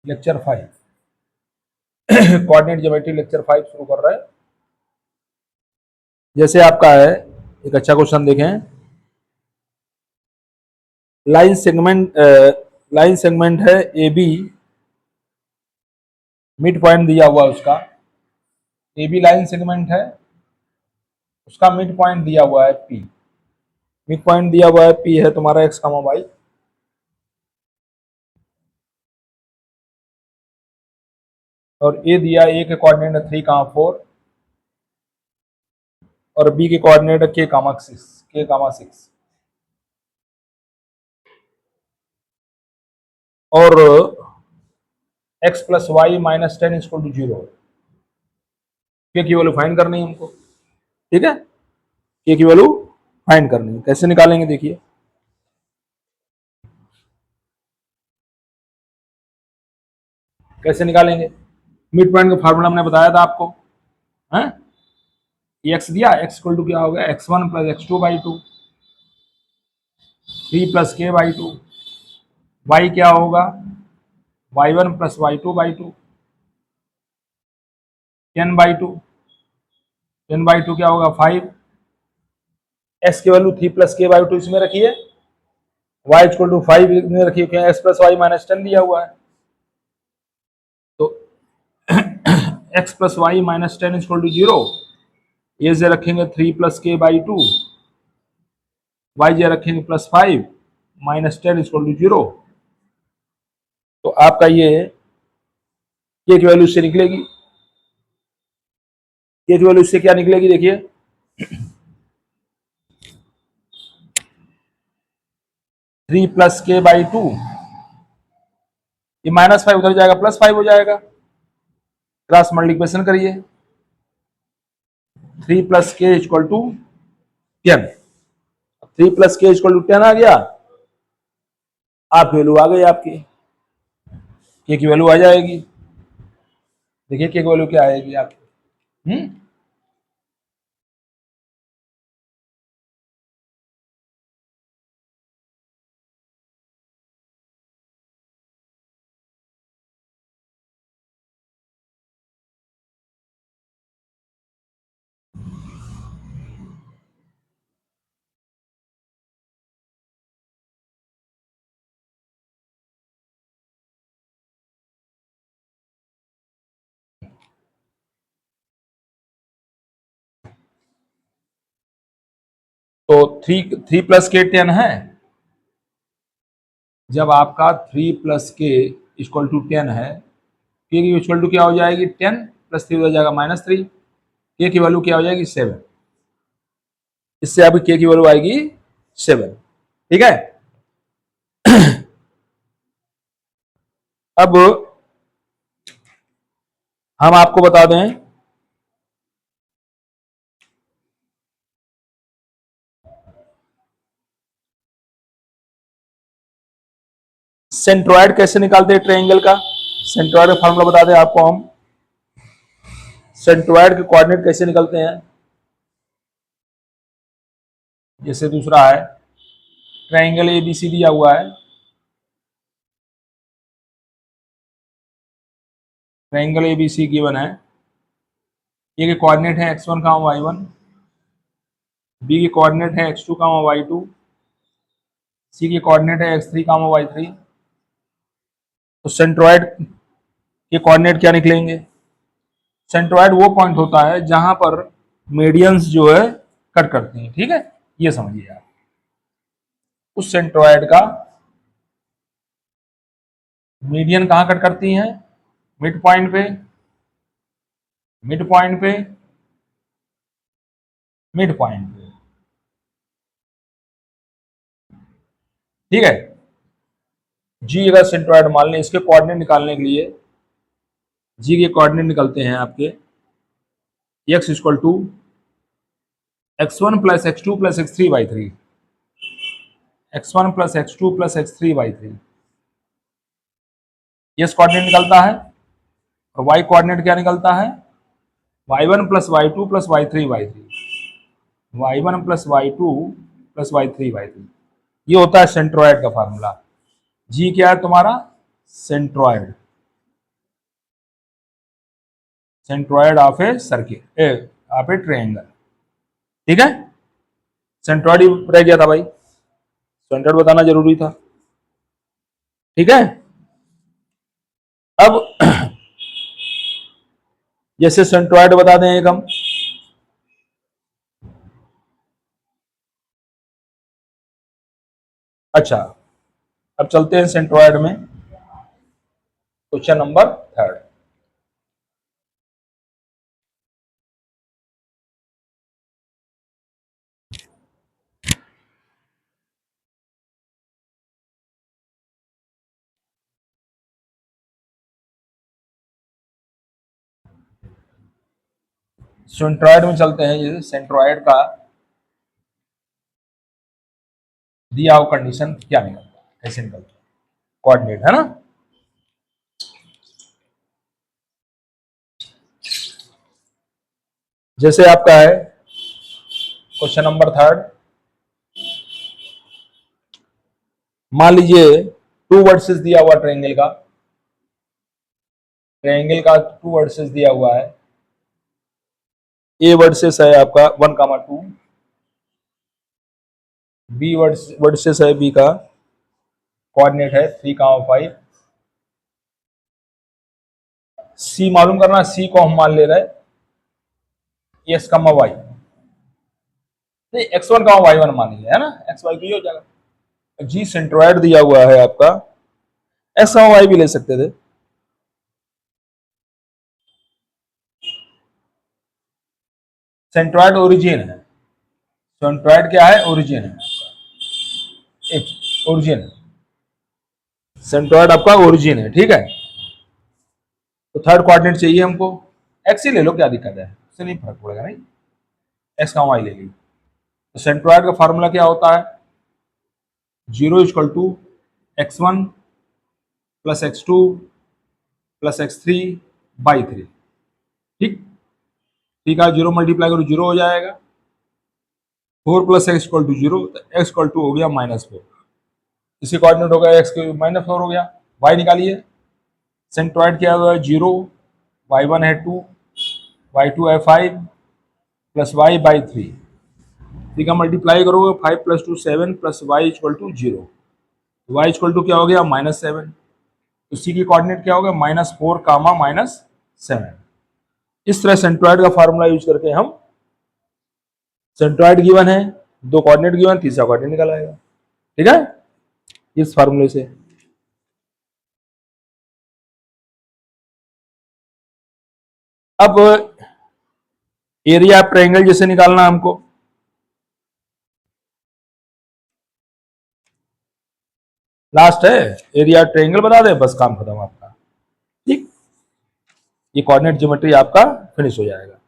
Lecture 5 coordinate geometry lecture 5 शुरू कर रहा है। जैसे आपका है एक अच्छा क्वेश्चन देखें। लाइन सेगमेंट है ए बी, मिड पॉइंट दिया हुआ उसका। ए बी लाइन सेगमेंट है, उसका मिड पॉइंट दिया हुआ है पी। मिड पॉइंट दिया हुआ है पी है तुम्हारा एक्स कामा वाई, और ए दिया ए के कोऑर्डिनेट 3 कामा 4 और बी के कोऑर्डिनेट के कामा 6 और x plus y minus 10 equal to 0। के की वैल्यू फाइंड करनी है हमको, ठीक है। के की वैल्यू फाइंड करनी है, कैसे निकालेंगे देखिए। कैसे निकालेंगे, मिड पॉइंट का फार्मूला हमने बताया था आपको, है एक्स दिया, एक्स इक्वल टू क्या हो गया x1 plus x2/2 3 plus k/2, y क्या होगा y1 प्लस y2/2 10/2 10/2 क्या होगा 5। x की वैल्यू 3 प्लस k/2 इसमें रखिए, y इक्वल टू 5 में रखिए, क्या x प्लस वाई माइनस 10 दिया हुआ है, तो x plus y minus 10 equal to 0। ये से रखेंगे 3 प्लस k/2, वाई जे रखेंगे प्लस 5 माइनस 10 इक्वल टू 0। तो आपका ये के की वैल्यू इससे निकलेगी। के की वैल्यू इससे क्या निकलेगी देखिए, 3 प्लस k/2, ये माइनस 5 उधर जाएगा प्लस 5 हो जाएगा, क्रॉस मल्टीप्लिकेशन करिए, 3 प्लस के इक्वल टू 10। 3 प्लस के इक्वल टू 10 आ गया, आप वैल्यू आ गई आपकी, के की वैल्यू आ जाएगी। देखिए के की वैल्यू क्या आएगी आपकी, तो 3 प्लस के 10 है। जब आपका 3 प्लस के इक्वल टू 10 है, के की इक्वल टू क्या हो जाएगी 10 प्लस 3 हो जाएगा -3, के की वैल्यू क्या हो जाएगी 7। इससे आपकी के की वैल्यू आएगी 7, ठीक है। अब हम आपको बता दें, सेंट्रोइड कैसे निकालते हैं ट्रायंगल का। सेंट्रोइड का फार्मूला बता दें आपको हम, सेंट्रोइड के कोऑर्डिनेट कैसे निकलते हैं। जैसे दूसरा है ट्रायंगल एबीसी दिया हुआ है, ट्रायंगल एबीसी गिवन है, ए के कोऑर्डिनेट है x1 y1, बी के कोऑर्डिनेट है x2 y2, सी के कोऑर्डिनेट है x3 y3। तो सेंट्रोइड के कोऑर्डिनेट क्या निकलेंगे। सेंट्रोइड वो पॉइंट होता है जहां पर मीडियंस जो है कट करती हैं, ठीक है, ये समझिए आप। उस सेंट्रोइड का मीडियन कहां कट करती हैं, मिड पॉइंट पे, मिड पॉइंट पे, मिड पॉइंट पे, ठीक है। जी अगर सेंट्रोइड मान लें, इसके कोऑर्डिनेट निकालने के लिए जी के कोऑर्डिनेट निकलते हैं आपके x equal to x1 plus x2 plus x3/3, x1 plus x2 plus x3/3, ये कोऑर्डिनेट निकलता है। और y कोऑर्डिनेट क्या निकलता है, y1 plus y2 plus y3/3, y1 plus y2 plus y3/3। ये होता है सेंट्रोइड का फार्मूला। जी क्या है तुम्हारा, centroid. Centroid of a circle, of A triangle. ठीक है, सेंट्रॉयड ही रह गया था भाई, सेंट्रॉयड बताना जरूरी था। ठीक है, अब जैसे सेंट्रॉयड बता दें एक हम, अच्छा अब चलते हैं सेंट्रॉयड में, क्वेश्चन नंबर 3। सेंट्रॉयड में चलते हैं, जैसे सेंट्रॉयड का दिया हुआ कंडीशन क्या निकलता है, कैसे निकलता है, कोऑर्डिनेट है ना। जैसे आपका है क्वेश्चन नंबर 3, मान लीजिए 2 वर्सेस दिया हुआ ट्रायंगल का, ट्रायंगल का 2 वर्सेस दिया हुआ है, ए वर्सेस है आपका 1,2, बी वर्सेस है बी का कोऑर्डिनेट है 3,5, सी मालूम करना, सी को हम मान ले रहे हैं एक्स कमा वाई, नहीं x1 का y1 मानेंगे है ना, एक्स वाई की हो जाएगा। जी सेंट्रॉयड दिया हुआ है आपका, एक्स का वाई भी ले सकते थे, सेंट्रॉयड ओरिजिन है, सेंट्रॉयड क्या है, ओरिजिन है, एक ओरिजिन है, सेंट्रॉयड आपका ओरिजिन है। ठीक है, तो थर्ड कोऑर्डिनेट चाहिए हमको, एक्स ही ले लो, क्या दिक्कत है, उससे नहीं फर्क पड़ेगा, नहीं एक्स का वाई ले ली। तो सेंट्रॉयड का फार्मूला क्या होता है, 0 = x1 + x2 + x3/3। ठीक, ठीक है, 0 मल्टीप्लाई करो 0 हो जाएगा, 4 + x = 0, तो x = हो गया -4, इसी कोऑर्डिनेट हो गया, x के -4 हो गया। y निकालिए, सेंट्रॉयड क्या हुआ है 0, y1 है 2, y2 है 5 + y/3, ठीक है, मल्टीप्लाई करोगे 5 + 2 7 + y = 0, y = क्या हो गया -7, उसी की कोऑर्डिनेट क्या होगा -4, -7। इस तरह सेंट्रॉयड का फार्मूला यूज करके हम, सेंट्रॉयड गिवन है, 2 कोऑर्डिनेट गिवन, तीसरा कोऑर्डिनेट निकल आएगा। ठीक है, इस फार्मूले से। अब एरिया ऑफ ट्रायंगल जैसे निकालना हमको, लास्ट है एरिया ट्रायंगल बता दे, बस काम खत्म आपका। ठीक, ये कोऑर्डिनेट ज्योमेट्री आपका फिनिश हो जाएगा।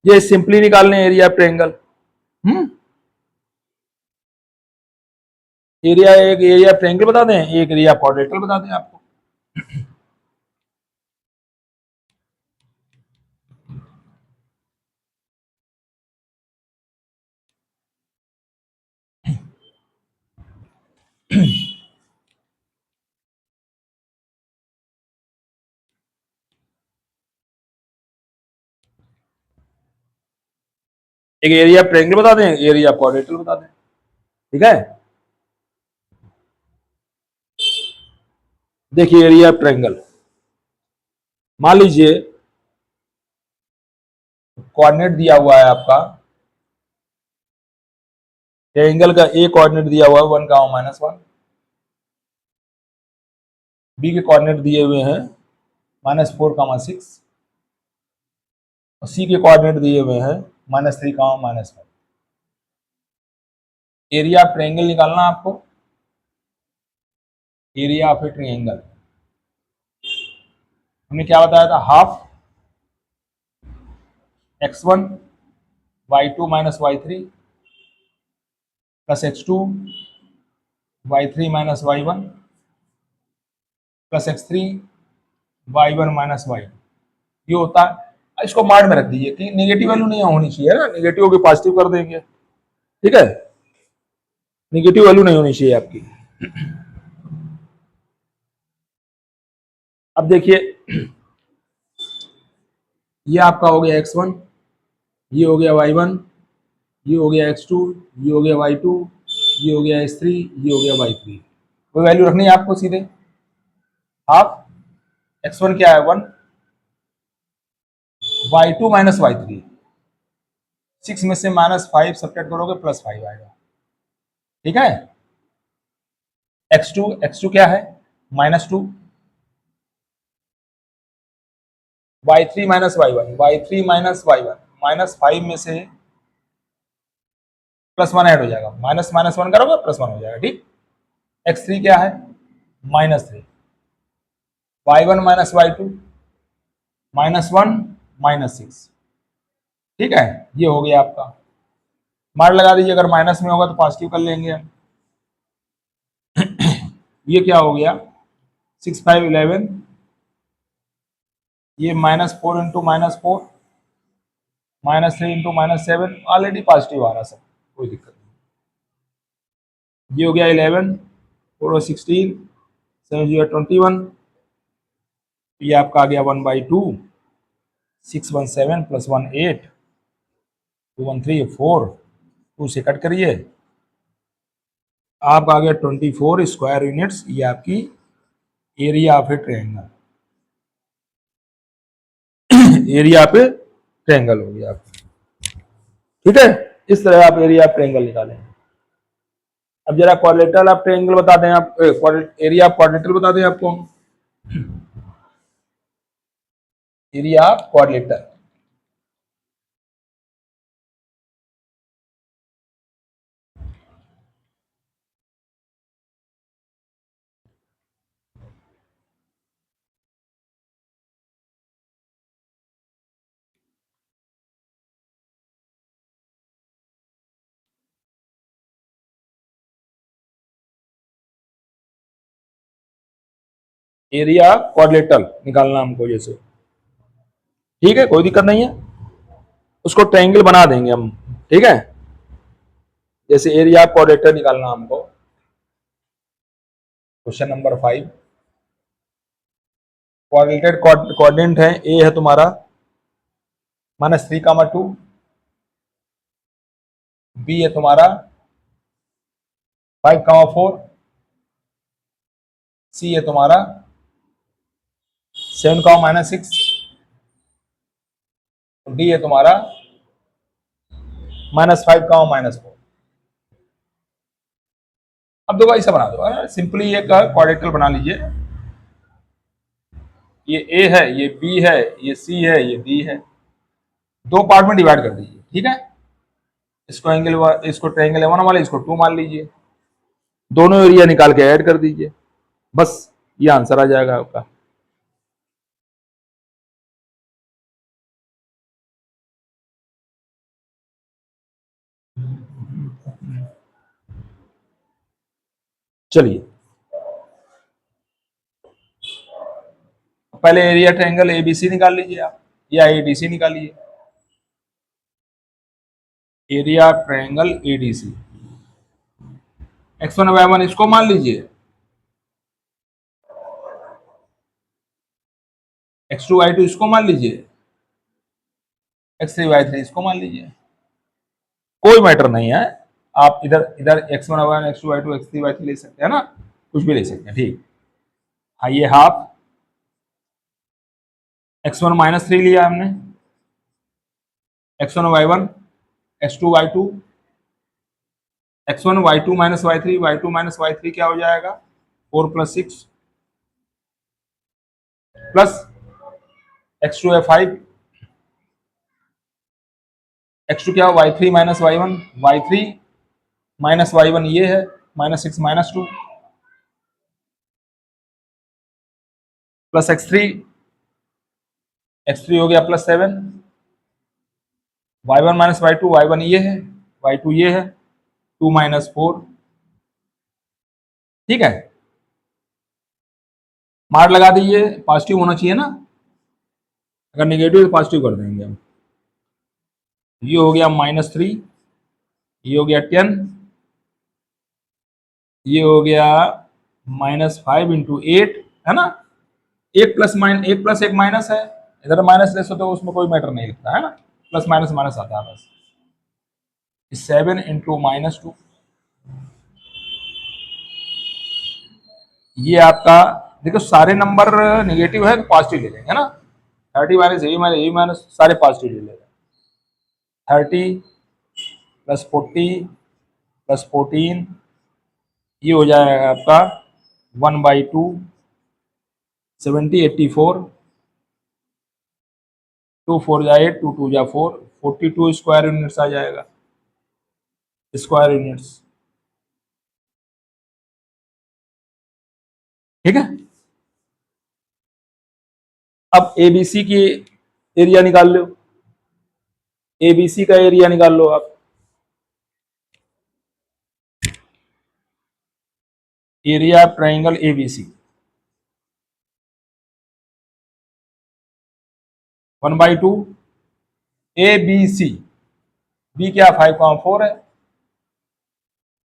ये सिंपली निकालने एरिया ऑफ ट्रायंगल, एरिया, एक एरिया ऑफ ट्रायंगल बता दें, एक एरिया ऑफ क्वाड्रेटर बता दें आपको। एक एरिया ऑफ ट्रायंगल बता दें, एरिया ऑफ क्वाड्रेटर बता दें। ठीक है, देखिए एरिया ऑफ ट्रायंगल, मान लीजिए कोऑर्डिनेट दिया हुआ है आपका, ट्रायंगल का ए कोऑर्डिनेट दिया हुआ है 1, -1, बी के कोऑर्डिनेट दिए हुए हैं -4, 6, और सी के कोऑर्डिनेट दिए हुए हैं -3, -1। एरिया ऑफ ट्रायंगल निकालना आपको, एरिया ऑफ ए ट्रायंगल हमने क्या बताया था, half x1 y2 - y3 + x2 y3 - y1 + x3 y1 - y, ये होता है। इसको मार्ड में रख दीजिए कि नेगेटिव वैल्यू नहीं होनी चाहिए ना, नेगेटिव होगी पॉजिटिव कर देंगे। ठीक है, नेगेटिव वैल्यू नहीं होनी चाहिए आपकी। अब देखिए ये आपका हो गया x1, ये हो गया y1, ये हो गया x2, ये हो गया y2, ये हो गया x3, ये हो गया y3। कोई वैल्यू रखनी है आपको सीधे। हाफ x1 क्या है 1, y2 माइनस y3, 6 में से -5 सब्ट्रैक्ट करोगे +5 आएगा। ठीक है। x2 क्या है -2, y3 minus y1, y3 minus y1, -5 में से +1 ऐड हो जाएगा, माइनस माइनस 1 करोगे +1 हो जाएगा। ठीक। x3 क्या है -3, y1 माइनस y2, -1 -6। ठीक है, ये हो गया आपका। मार लगा दीजिए, अगर माइनस में होगा तो पॉजिटिव कर लेंगे हम। ये क्या हो गया 6 5 11, ये -4 इंटू -4, -3 इंटू -7, ऑलरेडी पॉजिटिव आ रहा सब, कोई दिक्कत नहीं। ये हो गया 11, 4 16, 7 21, ये आपका आ गया 1/2, 6 1 7 + 1 8, 2 1 3 4, 2 से कट करिए, आपका आ गया 24 स्क्वायर यूनिट्स। ये आपकी area of A triangle, area पे ट्रायंगल हो गया आपका। ठीक है, इस तरह आप एरिया ऑफ ट्रायंगल निकालें। अब जरा क्वाड्रिलेटरल ऑफ ट्रायंगल बता दें आप, एरिया ऑफ क्वाड्रिलेटरल बता दें आपको। Area of quadrilateral, area quadrilateral निकालना हमको जैसे। ठीक है, कोई दिक्कत नहीं है, उसको ट्रायंगल बना देंगे हम। ठीक है, जैसे एरिया ऑफ क्वाड्रिलेटरल निकालना हमको। क्वेश्चन नंबर 5, क्वाड्रिलेटरल कोऑर्डिनेट है, ए है तुम्हारा -3, 2, बी है तुम्हारा 5, 4, सी है तुम्हारा 7, -6, डी है तुम्हारा -5, -4। अब दो ऐसा बना दो, सिंपली एक क्वाड्रिलेटरल बना लीजिए। ये ए है, ये बी है, ये सी है, ये डी है, दो पार्ट में डिवाइड कर दीजिए। ठीक है, इसको ट्रायंगल 1 वाले इसको 2 मान लीजिए, दोनों एरिया निकाल के ऐड कर दीजिए, बस ये आंसर आ जाएगा आपका। चलिए, पहले एरिया ट्रायंगल एबीसी निकाल लीजिए आप, या एडीसी निकालिए। Area triangle ADC, x1 y1 इसको मान लीजिए, x2 y2 इसको मान लीजिए, x3 y3 इसको मान लीजिए। कोई मैटर नहीं है, आप इधर इधर x1 y1 x2 y2 x3 y3 ले सकते हैं ना, कुछ भी ले सकते हैं। ठीक, हाँ, ये हाफ x1 -3 लिया हमने, x1 y1 x2 y2, x1 y2 y3, y2 y3 क्या हो जाएगा 4 + 6 प्लस x2 है 5, x2 क्या y3 y1, y3 -y1 ये है -6 -2 प्लस x3 हो गया +7, y1 y2, y1 ये है, y2 ये है, 2 -4। ठीक है, मार लगा दीजिए, पॉजिटिव होना चाहिए ना, अगर निगेटिव तो पॉजिटिव कर देंगे हम। ये हो गया -3, ये हो गया 10, ये हो गया -5 × 8 है ना, एक प्लस एक माइनस है, इधर माइनस लेस होता है उसमें कोई मैटर नहीं लगता है ना, प्लस माइनस माइनस आता है बस। 7 इंटू -2, ये आपका देखो सारे नंबर निगेटिव है तो पॉजिटिव ले लेंगे है ना। 30 माइनस ए माइनस सारे पॉजिटिव ले लेंगे। 30 प्लस 40 प्लस 14, ये हो जाएगा आपका 1/2, 70 84, 2 4 जा 8, 2 2 जा 4, 42 स्क्वायर यूनिट्स आ जाएगा, स्क्वायर यूनिट्स। ठीक है। अब एबीसी की एरिया निकाल लो, एबीसी का एरिया निकाल लो आप। Area triangle ABC 1/2 A B C, B क्या 5,4 है,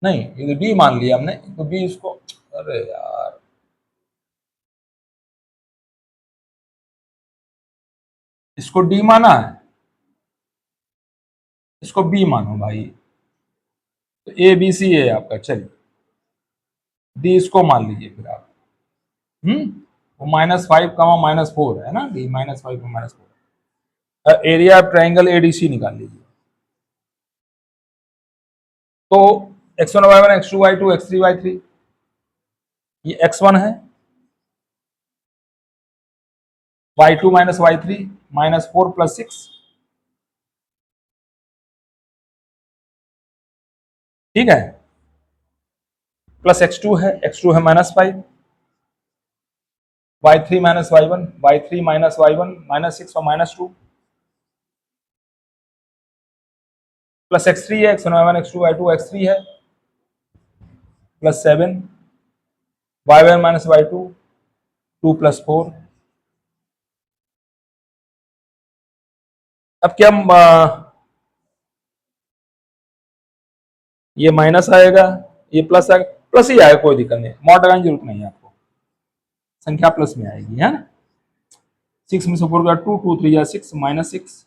नहीं ये तो बी मान लिया हमने, तो बी इसको, अरे यार इसको डी माना है, इसको बी मानो भाई, तो ए बी सी है आपका। चलिए डी इसको मान लीजिए फिर आप। वो -5, -4 है ना, D -5 -4। Area of triangle ADC निकाल लीजिए। तो x1 y1 x2 y2 x3 y3, ये x1 है, y2 माइनस y3 -4 + 6, ठीक है, प्लस x2 है, x2 है -5, y3 minus y1, y3 minus y1 -6 और -2, प्लस x3 है, x1 y1 x2 y2 x3 है, प्लस 7 y1 माइनस y2 2 + 4। अब क्या ये माइनस आएगा, ये प्लस आएगा, प्लस ही आएगा, कोई दिक्कत नहीं, मॉड लगाने की जरूरत नहीं है आपको, संख्या प्लस में आएगी है ना। 6 में से 4 का 2, 2 3 या 6 -6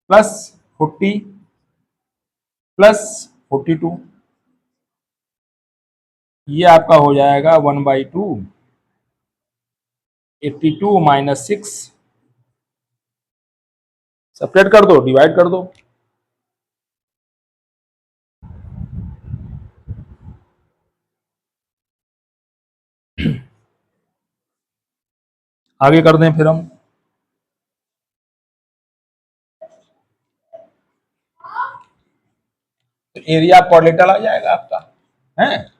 प्लस 40 प्लस 42, ये आपका हो जाएगा 1/2 82 -6, सेपरेट कर दो, डिवाइड कर दो, आगे कर दें फिर हम। तो एरिया क्वाड्रेटल आ जाएगा आपका है।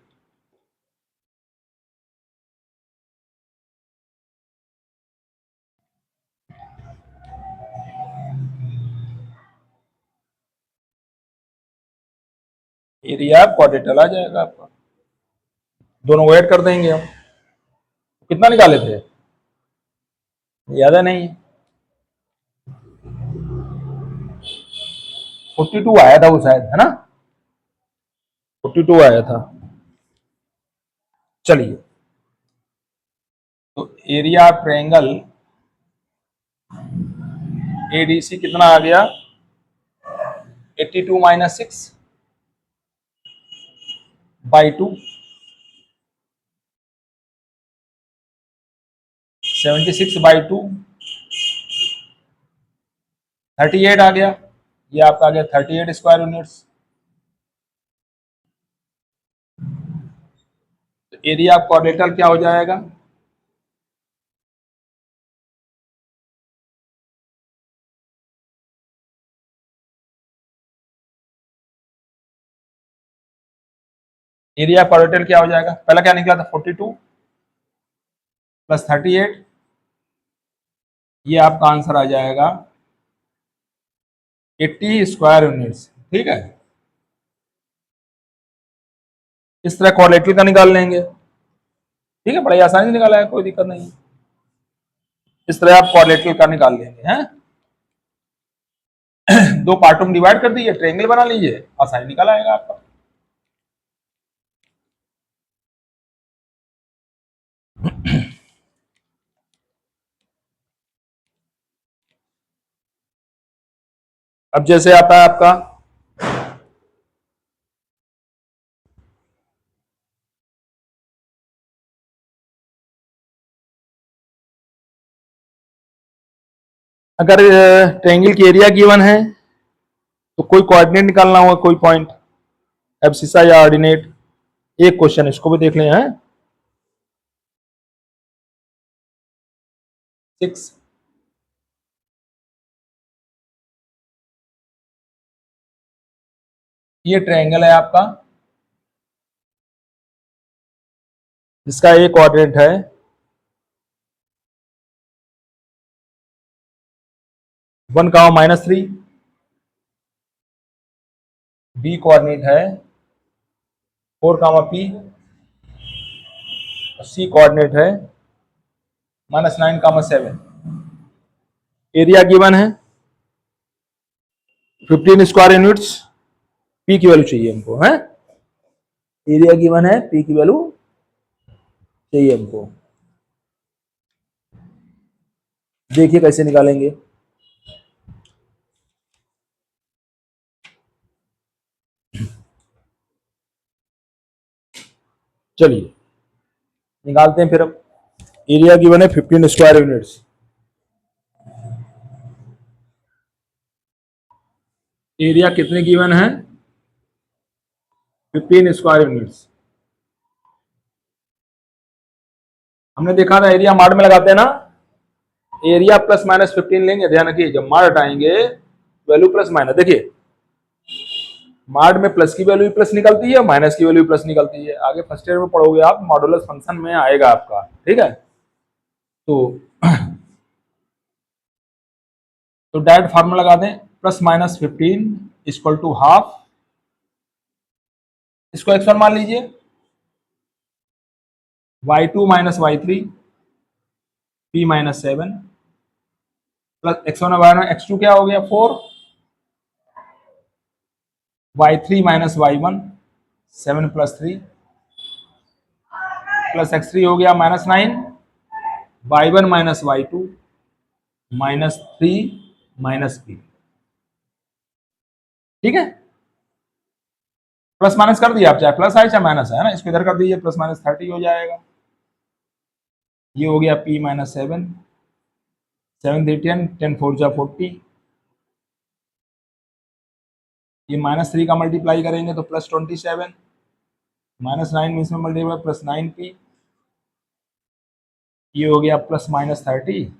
एरिया क्वाड्रेटल आ जाएगा आपका, दोनों को ऐड कर देंगे हम। कितना निकाले थे, याद है नहीं, 42 आया था वो शायद है ना, 42 आया था। चलिए तो एरिया ट्रायंगल एडीसी कितना आ गया, 82 -6/2, 76/2, 38 आ गया, ये आपका आ गया 38 स्क्वायर यूनिट्स। तो एरिया ऑफ क्वाड्रेटल क्या हो जाएगा, एरिया क्वाड्रेटल क्या हो जाएगा, पहला क्या निकला था 42 + 38, ये आपका आंसर आ जाएगा 80 स्क्वायर यूनिट्स। ठीक है, इस तरह क्वाड्रेटल का निकाल लेंगे, ठीक है, बड़ी आसानी से निकाला है, कोई दिक्कत नहीं। इस तरह आप क्वाड्रेटल का निकाल लेंगे हैं। दो पार्टों में डिवाइड कर दीजिए, ट्रायंगल बना लीजिए, आसानी निकल आएगा आपका। अब जैसे आता है आपका अगर ट्रायंगल की एरिया गिवन है तो कोई कोऑर्डिनेट निकालना होगा, कोई पॉइंट, एब्सिसा या ऑर्डिनेट। एक क्वेश्चन इसको भी देख लें हैं। 6 ये ट्रायंगल है आपका जिसका एक कोऑर्डिनेट है 1, -3, बी कोऑर्डिनेट है 4, P, सी कोऑर्डिनेट है -9, 7। एरिया गिवन है 15 स्क्वायर यूनिट्स। पी की वैल्यू चाहिए हमको, है एरिया गिवन है, पी की वैल्यू चाहिए हमको। देखिए कैसे निकालेंगे। चलिए निकालते हैं फिर। अब एरिया गिवन है 15 स्क्वायर यूनिट्स। एरिया कितने गिवन है? 15 स्क्वायर यूनिट्स। हमने देखा था एरिया मार्ड में लगाते हैं ना, एरिया +-15 लेंगे। ध्यान रखिए जब मार्ड हटाएंगे वैल्यू प्लस माइनस। देखिए मार्ड में प्लस की वैल्यू प्लस निकलती है, माइनस की वैल्यू प्लस निकलती है। आगे फर्स्ट ईयर में पढ़ोगे आप, मॉडुलस फंक्शन में आएगा आपका, ठीक है। तो डायरेक्ट फार्मूला लगा दें, +-15 इक्वल टू हाफ। इसको x1 मान लीजिए, y2 - y3 p-7 plus x1 x2 क्या हो गया 4, y3 - y1 7 + 3 प्लस x3 हो गया -9, y1 - y2 -3 - p। ठीक है, प्लस माइनस कर दिया आप, चाहे प्लस आए चाहे माइनस है ना, इसको इधर कर दीजिए, +-30 हो जाएगा। ये हो गया p-7, 7 3 10, 10 4 जा 40। ये -3 का मल्टीप्लाई करेंगे तो +27, -9 में इसमें मल्टीप्लाई +9p। ये हो गया +-30,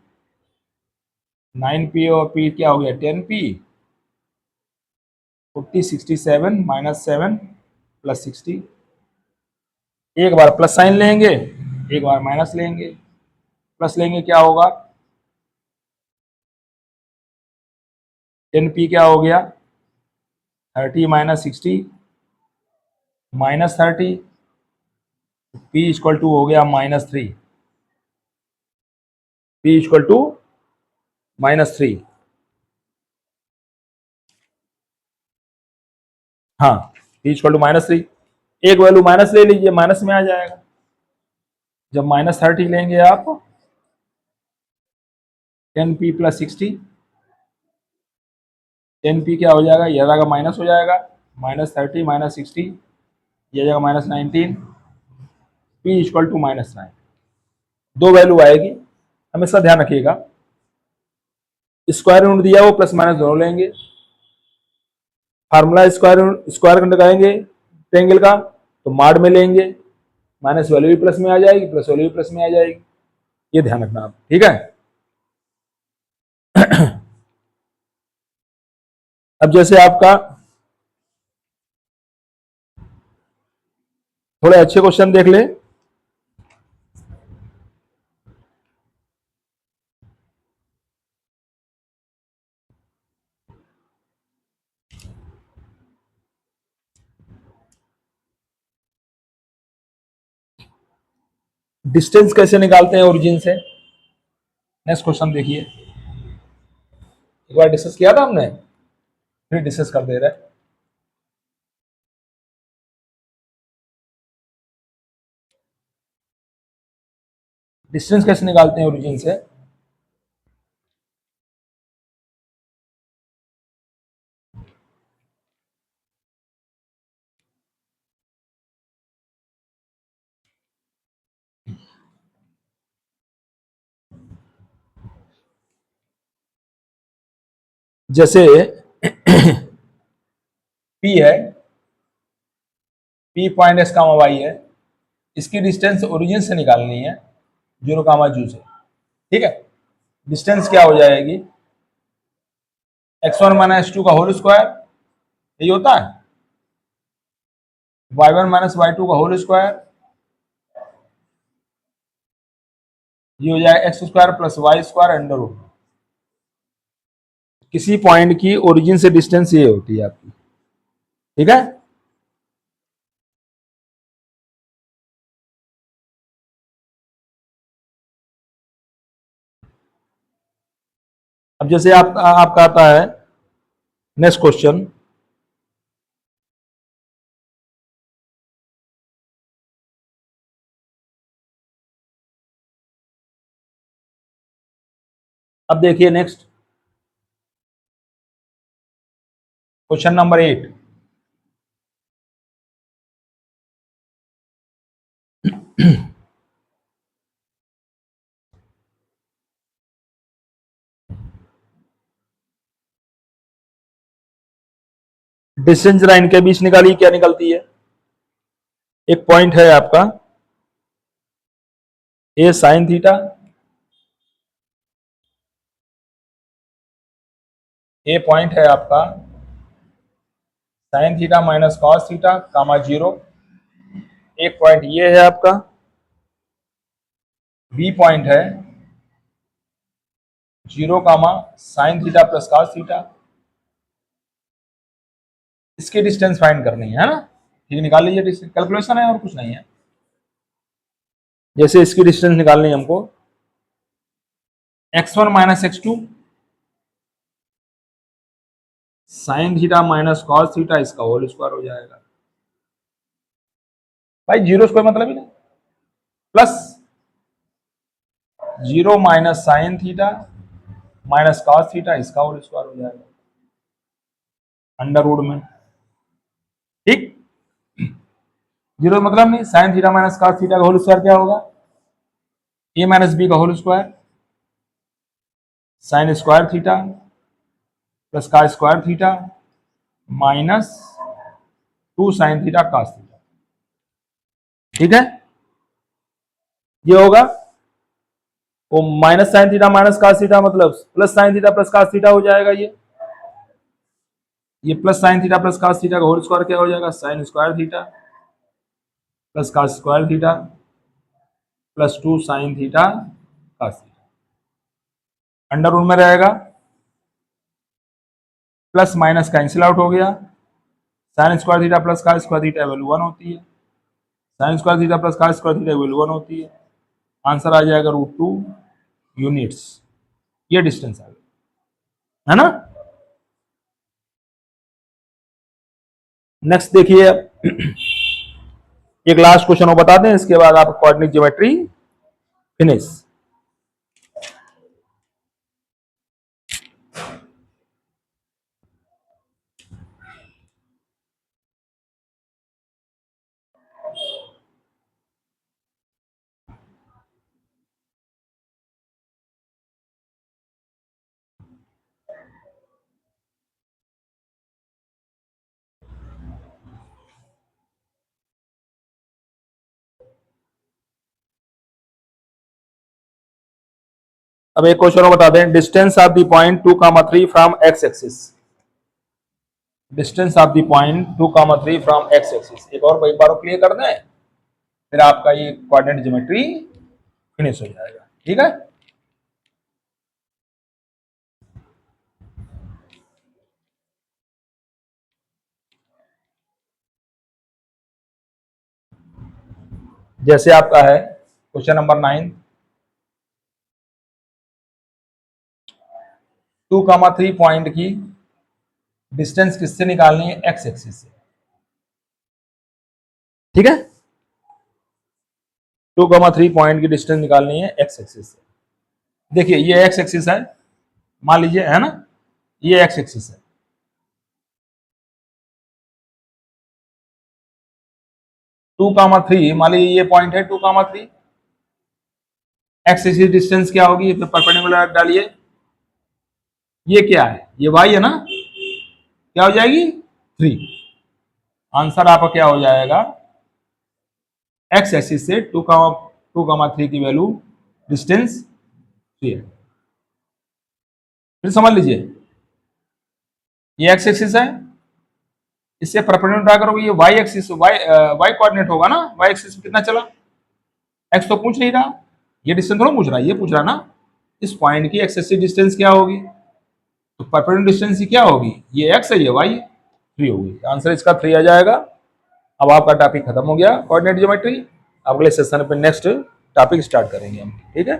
9p और p क्या हो गया 10p, 40 67 -7 +60। एक बार प्लस साइन लेंगे, एक बार माइनस लेंगे। प्लस लेंगे क्या होगा 10p क्या हो गया 30 - 60 -30, p इक्वल टू हो गया -3, p इक्वल टू -3। हाँ p इक्वल टू -3। एक वैल्यू माइनस ले लीजिए, माइनस में आ जाएगा। जब -30 लेंगे आप 10p + 60, 10p क्या हो जाएगा, यह जाएगा माइनस हो जाएगा, -30 - 60 यह जाएगा -19, p इक्वल टू -9। दो वैल्यू आएगी, हमेशा ध्यान रखिएगा। स्क्वायर रूट दिया वो प्लस माइनस दोनों लेंगे। फार्मूला स्क्वायर लगाएंगे ट्रायंगल का तो मार्ड में लेंगे, माइनस वैल्यू भी प्लस में आ जाएगी, प्लस वैल्यू भी प्लस में आ जाएगी। ये ध्यान रखना आप, ठीक है। अब जैसे आपका थोड़े अच्छे क्वेश्चन देख ले। डिस्टेंस कैसे निकालते हैं ओरिजिन से, नेक्स्ट क्वेश्चन देखिए। एक बार डिस्कस किया था हमने, फिर डिस्कस कर दे रहे हैं। डिस्टेंस कैसे निकालते हैं ओरिजिन से। जैसे P है, P पॉइंट x कामा y है, इसकी डिस्टेंस ओरिजिन से निकालनी है 0 कामा जू से। ठीक है, डिस्टेंस क्या हो जाएगी, x1 माइनस x2 का होल स्क्वायर, यही होता है, y1 माइनस y2 का होल स्क्वायर, ये हो जाएगा x square plus y square under root. किसी पॉइंट की ओरिजिन से डिस्टेंस ये होती है आपकी। ठीक है, अब जैसे आपका आता है नेक्स्ट क्वेश्चन, अब देखिए next question number 8। Distance line के बीच निकाली, क्या निकलती है, एक पॉइंट है आपका A sine theta, A point है आपका sine theta minus cos theta comma 0, एक पॉइंट ये है आपका बी पॉइंट है 0 comma sine theta plus cos theta, इसकी डिस्टेंस फाइंड करनी है ना। ठीक, निकाल लीजिए, डिस्टेंस कैलकुलेशन है और कुछ नहीं है। जैसे इसकी डिस्टेंस निकालनी है हमको, x1 minus x2 sine theta minus cos theta, इसका होल स्क्वायर हो जाएगा। भाई 0 स्क्वायर मतलब ही नहीं, plus 0 minus sine theta minus cos theta, इसका होल स्क्वायर हो जाएगा अंडर रूट में। ठीक, 0 मतलब नहीं, sine theta minus cos theta का होल स्क्वायर क्या होगा, ए माइनस बी का whole square sine square theta plus का square theta minus 2 sine theta cos theta. ठीक है, ये होगा वो minus sine theta minus cos theta मतलब plus sine theta plus cos theta हो जाएगा। ये plus sine theta plus cos theta का होल स्क्वायर क्या हो जाएगा, sine square theta plus cos square theta plus 2 sine theta cos theta under root में रहेगा, प्लस माइनस कैंसिल आउट हो गया, sine square theta plus cos square theta value 1 होती है, sine square theta plus cos square theta value 1 होती है, answer आ जाएगा √2 units. ये डिस्टेंस आ गया, है ना। नेक्स्ट देखिए, एक लास्ट क्वेश्चन वो बता दें, इसके बाद आप कोऑर्डिनेट ज्योमेट्री फिनिश। अब एक क्वेश्चन बता दें, distance of the point 2,3 from x axis, distance of the point 2,3 from x axis. एक बार क्लियर कर दें, फिर आपका ये कोऑर्डिनेट ज्योमेट्री फिनिश हो जाएगा। ठीक है, जैसे आपका है क्वेश्चन नंबर 9, 2,3 पॉइंट की डिस्टेंस किससे निकालनी है, एक्स एक्सिस से। ठीक है, 2,3 पॉइंट की डिस्टेंस निकालनी है एक्स एक्सिस से। देखिए ये एक्स एक्सिस है, मान लीजिए, है ना, ये एक्स एक्सिस है, 2,3 मान लीजिए ये पॉइंट है 2,3, एक्स एक्सिस डिस्टेंस क्या होगी, परपेंडिकुलर डालिए, ये क्या है, ये y है ना, क्या हो जाएगी 3। आंसर आपका क्या हो जाएगा, एक्स एक्सिस से 2,3 की वैल्यू डिस्टेंस 3 है। फिर समझ लीजिए, ये एक्स एक्सिस है, इससे परपेंडिकुलर करोगे, ये वाई एक्सिस, वाई कोऑर्डिनेट होगा ना, वाई एक्सिस में कितना चला, एक्स तो पूछ नहीं रहा, ये डिस्टेंस थोड़ा पूछ रहा है, ये पूछ रहा ना इस पॉइंट की एक्सेसिव डिस्टेंस क्या होगी, तो परपेंडिकुलर डिस्टेंस की क्या होगी, ये एक्स है ये वाई, 3 होगी। आंसर इसका 3 आ जाएगा। अब आपका टॉपिक खत्म हो गया कोऑर्डिनेट ज्योमेट्री। अगले सेशन पे नेक्स्ट टॉपिक स्टार्ट करेंगे हम, ठीक है।